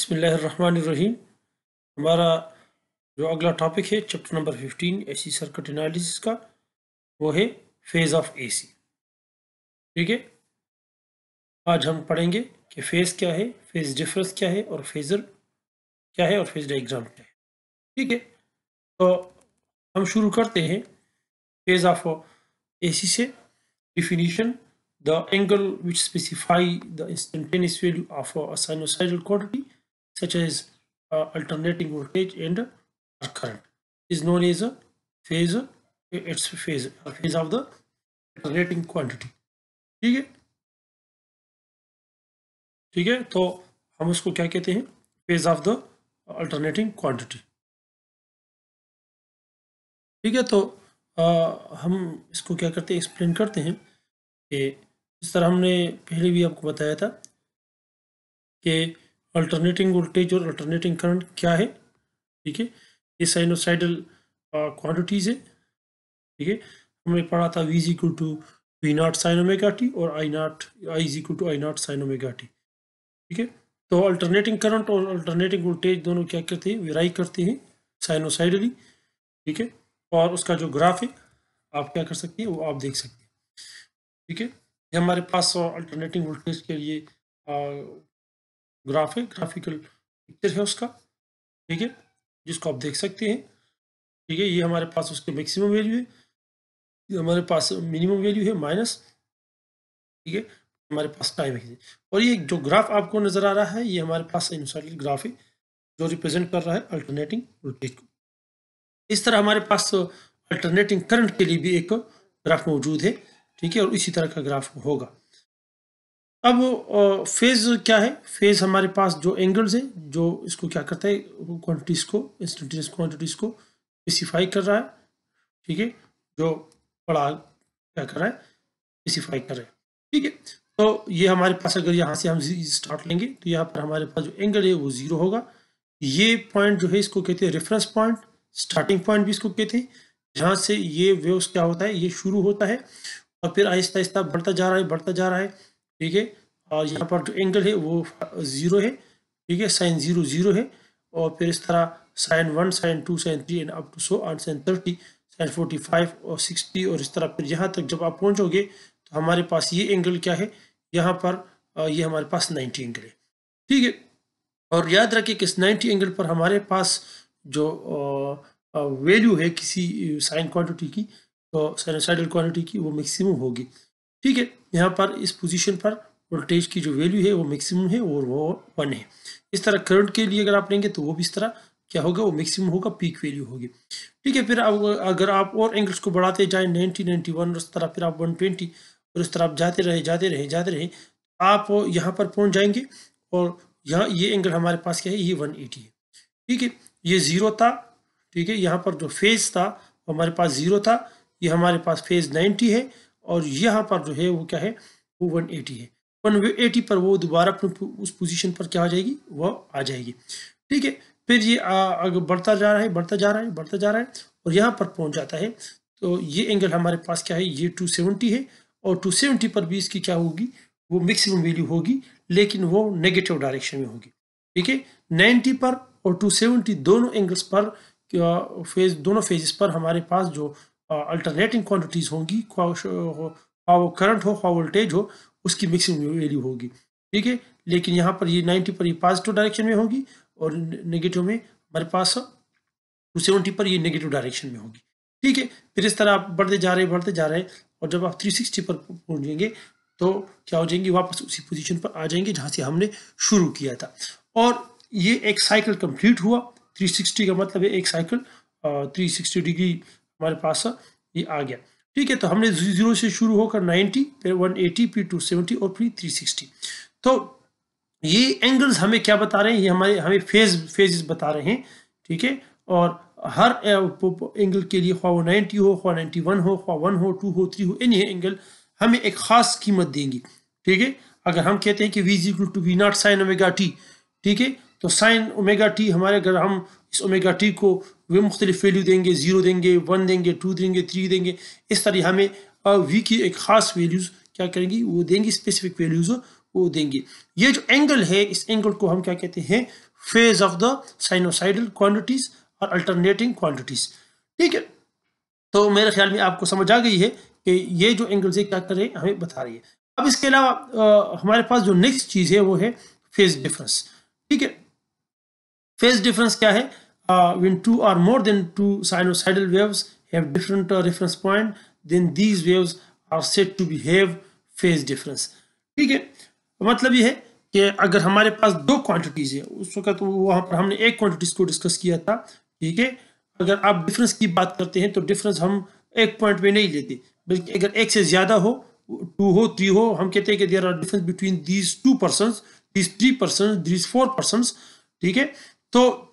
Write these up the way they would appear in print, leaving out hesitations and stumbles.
बिस्मिल्लाहिर्रहमानिर्रहीम। हमारा जो अगला टॉपिक है chapter number 15 AC circuit analysis का, वो है फेज ऑफ एसी। ठीक है, आज हम पढ़ेंगे कि फेज क्या है, फेज डिफरेंस क्या है और फेजर क्या है और फेज डायग्राम क्या है। ठीक है, तो हम शुरू करते हैं फेज ऑफ एसी से। Definition: the angle which specify the instantaneous value of a sinusoidal quantity such as alternating voltage and current is known as a phase. It's phase of the alternating quantity. ठीक है, ठीक है, तो हम उसको क्या कहते हैं? Phase of the alternating quantity. ठीक है, तो हम इसको क्या करते हैं, एक्सप्लेन करते हैं कि इस तरह हमने पहले भी आपको बताया था कि अल्टरनेटिंग वोल्टेज और अल्टरनेटिंग करंट क्या है। ठीक है, ये साइनोसाइडल क्वांटिटीज है। ठीक है, हमने पढ़ा था V is equal to we not sine omega T और I is equal to I nought sine omega T. ठीक है, तो अल्टरनेटिंग करंट और अल्टरनेटिंग वोल्टेज दोनों क्या करते हैं, वेराई करते हैं साइनोसाइडली। ठीक है, और उसका जो ग्राफ है आप क्या कर सकते हैं, वो आप देख सकते हैं। ठीक है, ये हमारे पास अल्टरनेटिंग वोल्टेज के लिए ग्राफ है, ग्राफिकल पिक्चर है उसका। ठीक है, जिसको आप देख सकते हैं। ठीक है, ये हमारे पास उसके मैक्सिमम वैल्यू है, ये हमारे पास मिनिमम वैल्यू है माइनस। ठीक है, हमारे पास टाइम है, और ये जो ग्राफ आपको नजर आ रहा है ये हमारे पास साइनसॉइडल ग्राफ है जो रिप्रेजेंट कर रहा है अल्टरनेटिंग वोल्टेज को। इस तरह हमारे पास अल्टरनेटिंग करंट के लिए भी एक ग्राफ मौजूद है। ठीक है, और इसी तरह का ग्राफ होगा। अब फेज क्या है? फेज हमारे पास जो एंगल्स है, जो इसको क्या करता है, क्वांटिटीज को, इंस्टेंटेनियस क्वांटिटीज को स्पेसिफाई कर रहा है। ठीक है, जो बड़ा क्या कर रहा है, स्पेसिफाई कर रहा है। ठीक है, तो ये हमारे पास अगर यहाँ से हम स्टार्ट लेंगे तो यहाँ पर हमारे पास जो एंगल है वो 0 होगा। ये पॉइंट जो है इसको कहते हैं रेफरेंस पॉइंट, स्टार्टिंग पॉइंट भी इसको कहते हैं, जहाँ से ये वेव्स क्या होता है, ये शुरू होता है और फिर आहिस्ता आहिस्ता बढ़ता जा रहा है, बढ़ता जा रहा है। ठीक है, और यहाँ पर जो एंगल है वो 0 है। ठीक है, साइन 0 0 है, और फिर इस तरह sine 1, sine 2, sine 3 and up to so on sine 30, sine 45 और 60, और इस तरह फिर यहाँ तक जब आप पहुँचोगे तो हमारे पास ये एंगल क्या है, यहाँ पर ये हमारे पास 90 एंगल है। ठीक है, और याद रखिए कि इस 90 एंगल पर हमारे पास जो वैल्यू है किसी साइन क्वांटिटी की, तो साइनोसाइडल क्वांटिटी की, वो मैक्सिमम होगी। ठीक है, यहाँ पर इस पोजीशन पर वोल्टेज की जो वैल्यू है वो मैक्सिमम है और वो 1 है। इस तरह करंट के लिए अगर आप लेंगे तो वो भी इस तरह क्या होगा, वो मैक्सिमम होगा, पीक वैल्यू होगी। ठीक है, फिर अगर आप और एंगल्स को बढ़ाते जाए 90, 91 और इस तरह फिर आप 120 और इस तरह आप जाते रहे आप यहाँ पर पहुँच जाएंगे, और यहाँ ये एंगल हमारे पास क्या है, ये 180 है। ठीक है, ये 0 था। ठीक है, यहाँ पर जो फेज था हमारे पास 0 था, ये हमारे पास फेज 90 है, और यहाँ पर जो है वो क्या है, वो 180 है। 180 पर वो दोबारा उस पोजीशन पर क्या आ जाएगी, वो आ जाएगी। ठीक है, फिर ये आगे बढ़ता जा रहा है, बढ़ता जा रहा है, बढ़ता जा रहा है, और यहाँ पर पहुँच जाता है। तो ये एंगल हमारे पास क्या है, ये 270 है, और 270 पर भी इसकी क्या होगी, वो मैक्सिमम वैल्यू होगी, लेकिन वो नेगेटिव डायरेक्शन में होगी। ठीक है, 90 पर और 270 दोनों एंगल्स पर दोनों फेजेस पर हमारे पास जो अल्टरनेटिंग क्वांटिटीज होंगी, वो करंट हो, वोल्टेज हो, उसकी मिक्सिंग वैल्यू होगी। ठीक है, लेकिन यहाँ पर ये 90 पर ये पॉजिटिव डायरेक्शन में होगी, और नेगेटिव में हमारे पास 270 पर ये नेगेटिव डायरेक्शन में होगी। ठीक है, फिर इस तरह आप बढ़ते जा रहे हैं, और जब आप 360 पर पहुंचेंगे तो क्या हो जाएंगे, वापस उसी पोजीशन पर आ जाएंगे जहां से हमने शुरू किया था। और ये एक साइकिल कंप्लीट हुआ। 360 का मतलब है एक साइकिल, 360 डिग्री हमारे पास ये आ गया। ठीक है, तो हमने 0 से शुरू होकर 90, फिर 180, फिर 270 और फिर 360। तो ये एंगल्स हमें क्या बता रहे हैं, ये हमें फेजेस बता रहे हैं। ठीक है, और हर एंगल के लिए ख्वाह 90 हो, ख्वाह 91 हो, ख्वाह 1 हो, 2 हो, 3 हो, एनी एंगल हमें एक खास कीमत देंगी। ठीक है, अगर हम कहते हैं कि V equal to we not sine omega T, ठीक है, तो साइन ओमेगा टी हमारे, अगर हम इस ओमेगा टी को वे मुख्तलिफ वैल्यू देंगे, 0 देंगे, 1 देंगे, 2 देंगे, 3 देंगे, इस तरह हमें V की एक खास वैल्यूज क्या करेंगी, वो देंगी, स्पेसिफिक वैल्यूज वो देंगे। ये जो एंगल है, इस एंगल को हम क्या कहते हैं, phase of the sinusoidal quantities और अल्टरनेटिंग क्वांटिटीज। ठीक है, तो मेरे ख्याल में आपको समझ आ गई है कि ये जो एंगल से क्या करे हमें बता रही है। अब इसके अलावा हमारे पास जो नेक्स्ट चीज है वो है फेज डिफरेंस। ठीक है, फेज डिफरेंस क्या है? when two or more than two sinusoidal waves have different reference point, then these waves are said to behave phase difference। ठीक है, मतलब ये है कि अगर हमारे पास दो क्वांटिटीज है, उस वक्त वहां पर हमने एक क्वांटिटीज को डिस्कस किया था। ठीक है, अगर आप डिफरेंस की बात करते हैं तो डिफरेंस हम एक पॉइंट में नहीं लेते, बल्कि अगर एक से ज्यादा हो, 2 हो, 3 हो, हम कहते हैं कि there are difference between these 2 persons, these 3 persons, these 4 persons. ठीक है, तो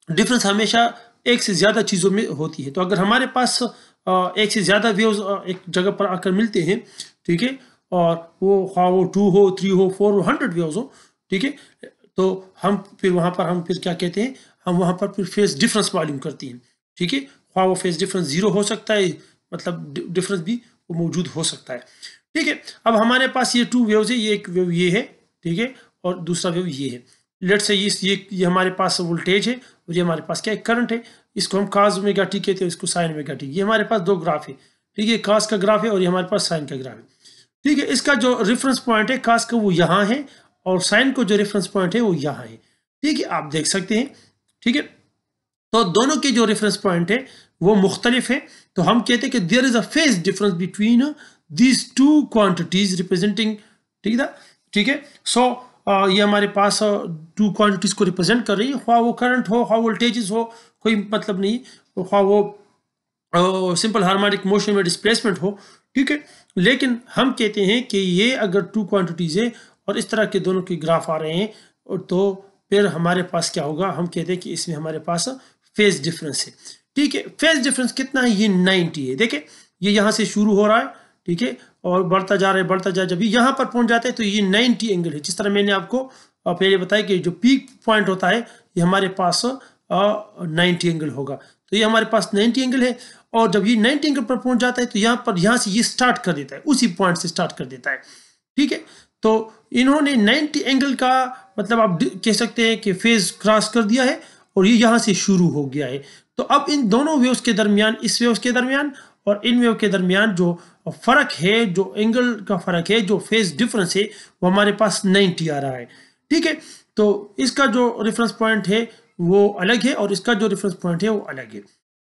डिफरेंस हमेशा एक से ज्यादा चीजों में होती है। तो अगर हमारे पास एक से ज्यादा वेव्स एक जगह पर आकर मिलते हैं, ठीक है, और वो 2 हो, 3 हो, 4 हो, 100 वेव्स हो, ठीक है, तो हम फिर वहां पर हम फिर क्या कहते हैं, हम वहां पर फिर फेज डिफरेंस मालूम करते हैं। ठीक है, वो फेज डिफरेंस 0 हो सकता है, मतलब डिफरेंस भी वो मौजूद हो सकता है। ठीक है, अब हमारे पास ये 2 वेव्स है, ये एक वेव ये है, ठीक है, और दूसरा वेव ये है। लेट्स से ये हमारे पास वोल्टेज है और ये हमारे पास क्या है, करंट है। इसको हम cos ओमेगा टी कहते हैं, इसको sin ओमेगा टी। ये हमारे पास दो ग्राफ है, ठीक है, cos का ग्राफ है और ये हमारे पास sin का ग्राफ है। ठीक है, इसका जो रेफरेंस पॉइंट है cos का वो यहाँ है और sin को जो रेफरेंस पॉइंट है वो यहाँ है। ठीक है, आप देख सकते हैं। ठीक है, तो दोनों के जो रेफरेंस पॉइंट है वो मुख्तलिफ है, तो हम कहते हैं कि there is a phase difference between these two quantities representing. ठीक है, ठीक है, सो ये हमारे पास 2 क्वांटिटीज को रिप्रेजेंट कर रही है, ख्वाह वो करंट हो, ख्वाह वोल्टेजेस हो, कोई मतलब नहीं, ख्वाह वो सिंपल हार्मोनिक मोशन में डिस्प्लेसमेंट हो। ठीक है, लेकिन हम कहते हैं कि ये अगर 2 क्वांटिटीज है और इस तरह के दोनों के ग्राफ आ रहे हैं, तो फिर हमारे पास क्या होगा, हम कहते हैं कि इसमें हमारे पास फेज डिफरेंस है। ठीक है, फेज डिफरेंस कितना है, ये 90 है। देखिए, ये यहाँ से शुरू हो रहा है, ठीक है, और बढ़ता जा रहा है, बढ़ता जा, जब यहाँ पर पहुंच जाता है तो ये 90 एंगल है। जिस तरह मैंने आपको पहले बताया कि जो पीक पॉइंट होता है ये हमारे पास 90 एंगल होगा, तो ये हमारे पास 90 एंगल है। और जब ये 90 एंगल पर पहुंच जाता है तो यहाँ से ये स्टार्ट कर देता है, उसी पॉइंट से स्टार्ट कर देता है। ठीक है, तो इन्होंने 90 एंगल का मतलब आप कह सकते हैं कि फेज क्रॉस कर दिया है और ये यहाँ से शुरू हो गया है। तो अब इन दोनों वेव्स के दरमियान, इस वेव्स के दरमियान और इन वेव के दरमियान जो फर्क है, जो एंगल का फर्क है, जो फेज डिफरेंस है, वो हमारे पास 90 आ रहा है। ठीक है, तो इसका जो रेफरेंस पॉइंट है वो अलग है और इसका जो रेफरेंस पॉइंट है वो अलग है।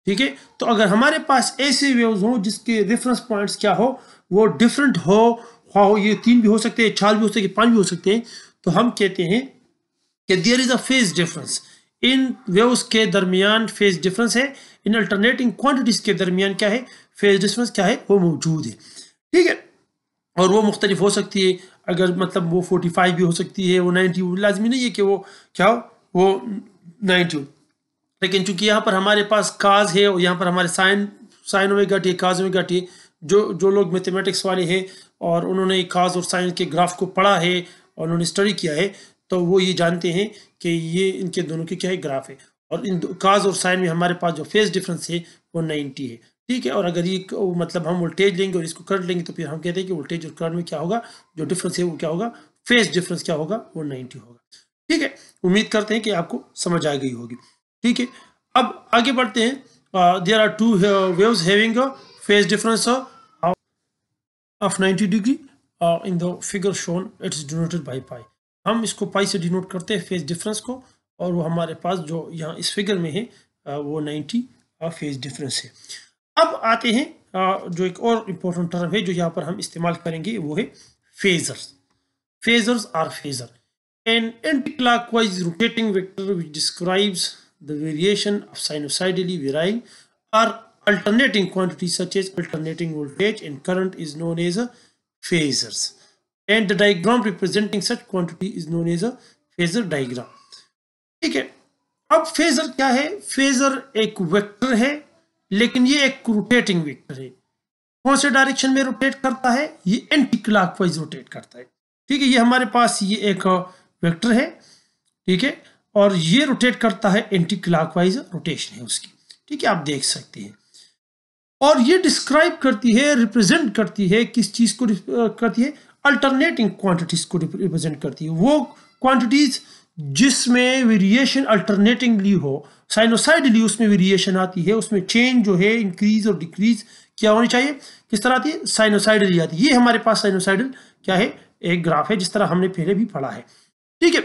ठीक है, तो अगर हमारे पास ऐसे वेव्स हो जिसके रेफरेंस पॉइंट्स क्या हो, वो डिफरेंट हो, ये 3 भी हो सकते हैं, 4 भी हो सकते हैं, 5 भी हो सकते हैं, तो हम कहते हैं कि there is a phase difference. इन वेव्स के दरमियान फेज डिफरेंस है, इन अल्टरनेटिंग क्वांटिटीज के दरमियान क्या है, फेज डिफरेंस क्या है, वो मौजूद है। ठीक है, और वो मुख्तलिफ हो सकती है, अगर मतलब वो 45 भी हो सकती है, वो 90, लाजमी नहीं है कि वो क्या हो, वो 90 हो। लेकिन चूंकि यहाँ पर हमारे पास काज है और यहाँ पर हमारे साइन ओमेगा टी, काज ओमेगा टी, जो लोग मैथमेटिक्स वाले हैं और उन्होंने काज और साइन के ग्राफ को पढ़ा है और उन्होंने स्टडी किया है, तो वो ये जानते हैं कि ये इनके दोनों के क्या है, ग्राफ है। और इन काज और साइन में हमारे पास जो फेज डिफरेंस है वो 90 है। ठीक है, और अगर ये मतलब हम वोल्टेज लेंगे और इसको करंट लेंगे तो फिर हम कहते हैं कि वोल्टेज और करंट में क्या होगा, जो डिफरेंस है वो क्या होगा, फेज डिफरेंस क्या होगा, वो 90 होगा। ठीक है, उम्मीद करते हैं कि आपको समझ आ गई होगी। ठीक है, अब आगे बढ़ते हैं। There are 2 waves having a phase difference of 90 degree in the figure shown, its denoted by pi. हम इसको पाई से डिनोट करते हैं फेज डिफरेंस को, और वो हमारे पास जो यहाँ इस फिगर में है वो 90 फेज डिफरेंस है। अब आते हैं जो एक और इम्पोर्टेंट टर्म है जो यहाँ पर हम इस्तेमाल करेंगे, वो है phasors. Phasers are phasor, an anticlockwise rotating vector which describes the variation of sinusoidally varying or alternating quantities such as alternating voltage and current is known as a phasors, and the diagram representing such quantity is known as a phasor diagram। ठीक है, अब phasor क्या है, phasor एक vector है, लेकिन ये एक रोटेटिंग वेक्टर है। कौन से डायरेक्शन में रोटेट करता है, ये एंटी क्लॉकवाइज रोटेट करता है। ठीक है, ये हमारे पास ये एक वेक्टर है, ठीक है, और ये रोटेट करता है, एंटी क्लॉकवाइज रोटेशन है उसकी। ठीक है, आप देख सकते हैं, और ये डिस्क्राइब करती है, रिप्रेजेंट करती है, किस चीज को करती है, अल्टरनेटिंग क्वांटिटीज को रिप्रेजेंट करती है, वो क्वांटिटीज जिसमें वेरिएशन अल्टरनेटिंगली हो, साइनोसाइडली उसमें वेरिएशन आती है, उसमें चेंज जो है इंक्रीज और डिक्रीज क्या होनी चाहिए, किस तरह आती है, साइनोसाइडली आती है। ये हमारे पास साइनोसाइडल क्या है, एक ग्राफ है, जिस तरह हमने पहले भी पढ़ा है। ठीक है,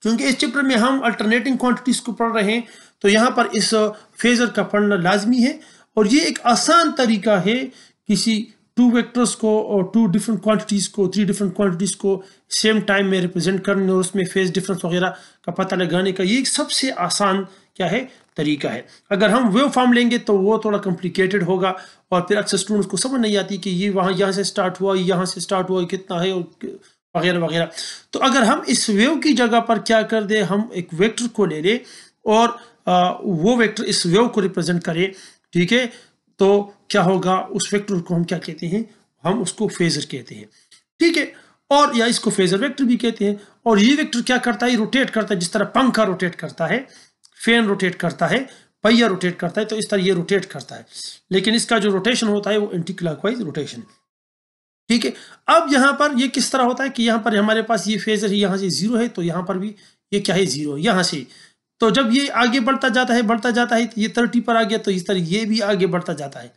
क्योंकि इस चैप्टर में हम अल्टरनेटिंग क्वांटिटीज को पढ़ रहे हैं, तो यहाँ पर इस फेजर का पढ़ना लाजमी है। और ये एक आसान तरीका है किसी टू वेक्टर्स को और टू डिफरेंट क्वांटिटीज को, थ्री डिफरेंट क्वांटिटीज को सेम टाइम में रिप्रेजेंट करने और उसमें फेज डिफरेंस वगैरह का पता लगाने का ये एक सबसे आसान क्या है, तरीका है। अगर हम वेव फॉर्म लेंगे तो वो थोड़ा कॉम्प्लिकेटेड होगा और फिर अक्सर स्टूडेंट्स को समझ नहीं आती कि ये यहाँ से स्टार्ट हुआ, यहाँ से स्टार्ट हुआ, कितना है और वगैरह वगैरह। तो अगर हम इस वेव की जगह पर क्या कर दे, हम एक वेक्टर को ले ले और वो वेक्टर इस वेव को रिप्रेजेंट करे, ठीक है, तो क्या होगा, उस वेक्टर को हम क्या कहते हैं, हम उसको फेजर कहते हैं। ठीक है, और या इसको फेजर वेक्टर भी कहते हैं। और ये वेक्टर क्या करता है, रोटेट करता है, जिस तरह पंखा रोटेट करता है, फैन रोटेट करता है, पहिया रोटेट करता है, तो इस तरह ये रोटेट करता है। लेकिन इसका जो रोटेशन होता है वो एंटी क्लॉकवाइज रोटेशन। ठीक है, अब यहाँ पर ये किस तरह होता है कि यहाँ पर हमारे पास ये फेजर है, यहाँ से 0 है, तो यहाँ पर भी ये क्या है, 0 है यहाँ से। तो जब ये आगे बढ़ता जाता है तो ये 30 पर आ गया, तो इस तरह ये भी आगे बढ़ता जाता है।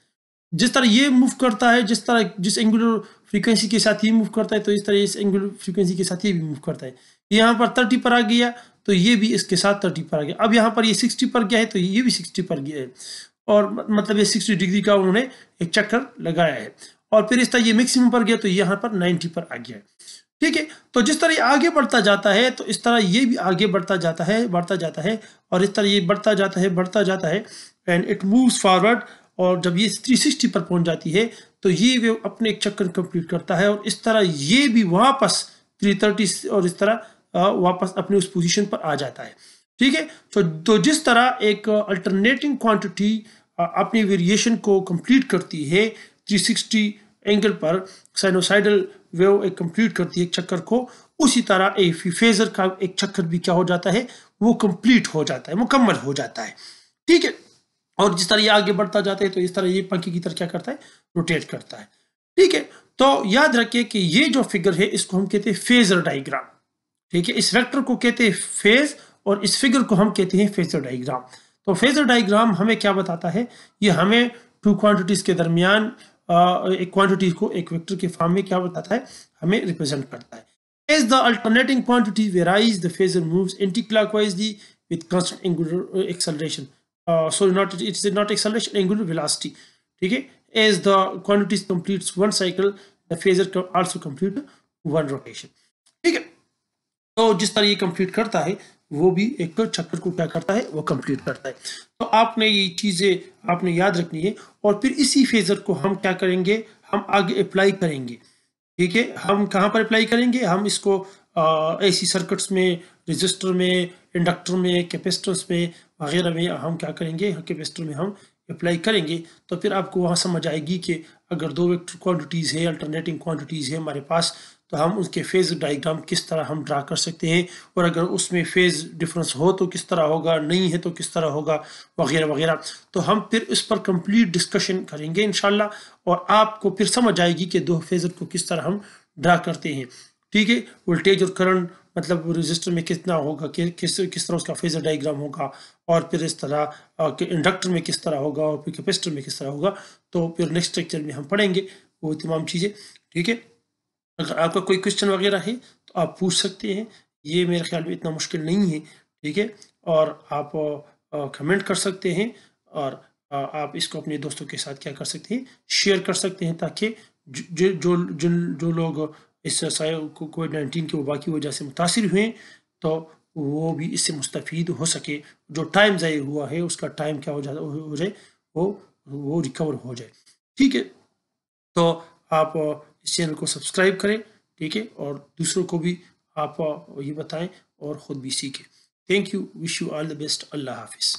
जिस तरह ये मूव करता है, जिस तरह जिस एंगुलर फ्रीक्वेंसी के साथ ये मूव करता है, तो इस तरह इस एंगुलर फ्रीक्वेंसी के साथ ये भी मूव करता है। यहाँ पर 30 पर आ गया, तो ये भी इसके साथ 30 पर आ गया। अब यहाँ पर ये 60 पर गया है, तो ये भी 60 पर गया है, और मतलब ये 60 डिग्री का उन्होंने एक चक्कर लगाया है। और फिर इस तरह ये मैक्सिमम पर गया, तो यहाँ पर 90 पर आ गया है। ठीक है, तो जिस तरह ये आगे बढ़ता जाता है, तो इस तरह ये भी आगे बढ़ता जाता है, और इस तरह ये बढ़ता जाता है एंड इट मूव्स फॉरवर्ड। और जब ये 360 पर पहुंच जाती है, तो ये वेव अपने एक चक्कर कंप्लीट करता है, और इस तरह ये भी वापस 330 और इस तरह वापस अपने उस पोजीशन पर आ जाता है। ठीक है, तो जिस तरह एक अल्टरनेटिंग क्वांटिटी अपनी वेरिएशन को कंप्लीट करती है 360 एंगल पर, साइनोसाइडल वेव एक कंप्लीट करती है एक चक्कर को, उसी तरह एक फेजर का एक चक्कर भी क्या हो जाता है, वो कंप्लीट हो जाता है, मुकम्मल हो जाता है। ठीक है, और जिस तरह ये आगे बढ़ता जाता है, तो इस तरह ये पंखे की तरह क्या करता है, रोटेट करता है। ठीक है, तो याद रखिए कि ये जो फिगर है इसको हम कहते हैं फेजर डायग्राम। ठीक है, इस वेक्टर को कहते हैं फेज और इस फिगर को हम कहते हैं फेजर डायग्राम। तो फेजर डायग्राम हमें क्या बताता है, ये हमें टू क्वांटिटीज के दरमियान एक क्वांटिटी को एक वेक्टर के फॉर्म में क्या बताता है, हमें रिप्रेजेंट करता है। As the alternating quantity varies, the phasor moves anti-clockwise with constant angular acceleration. It's not acceleration, angular velocity. ठीक है, as the quantity completes one cycle, the phasor also complete one rotation. ठीक है, तो जिस तरह ये कंप्लीट करता है, वो भी एक चक्कर को क्या करता है, वो कंप्लीट करता है। तो आपने ये चीजें आपने याद रखनी है, और फिर इसी फेजर को हम क्या करेंगे, हम आगे अप्लाई करेंगे। ठीक है, हम कहाँ पर अप्लाई करेंगे, हम इसको ऐसी सर्किट्स में, रजिस्टर में, इंडक्टर में, कैपेसिटर्स में वगैरह में हम क्या करेंगे, कैपेसिटर में हम अप्लाई करेंगे। तो फिर आपको वहाँ समझ आएगी कि अगर दो वेक्टर क्वांटिटीज़ है, अल्टरनेटिंग क्वांटिटीज़ है हमारे पास, तो हम उसके फेज डायग्राम किस तरह हम ड्रा कर सकते हैं, और अगर उसमें फेज डिफरेंस हो तो किस तरह होगा, नहीं है तो किस तरह होगा, वगैरह वगैरह। तो हम फिर इस पर कंप्लीट डिस्कशन करेंगे इंशाल्लाह, और आपको फिर समझ आएगी कि दो फेजर को किस तरह हम ड्रा करते हैं। ठीक है, वोल्टेज और करंट मतलब रजिस्टर में कितना होगा, किस तरह उसका फेजर डायग्राम होगा, और फिर इस तरह इंडक्टर में किस तरह होगा, और फिर कैपेसिटर में किस तरह होगा। तो फिर नेक्स्ट लेक्चर में हम पढ़ेंगे वो तमाम चीज़ें। ठीक है, अगर आपका कोई क्वेश्चन वगैरह है तो आप पूछ सकते हैं, ये मेरे ख्याल में इतना मुश्किल नहीं है। ठीक है, और आप कमेंट कर सकते हैं, और आप इसको अपने दोस्तों के साथ क्या कर सकते हैं, शेयर कर सकते हैं, ताकि जो लोग इस कोविड-19 की वबा की वजह से मुतासिर हुए, तो वो भी इससे मुस्तफ़ीद हो सके, जो टाइम ज़ाया हुआ है उसका टाइम क्या हो जाए, वो रिकवर हो जाए। ठीक है, तो आप इस चैनल को सब्सक्राइब करें। ठीक है, और दूसरों को भी आप ये बताएं और ख़ुद भी सीखें। Thank you, wish you all the best. अल्लाह हाफिज़।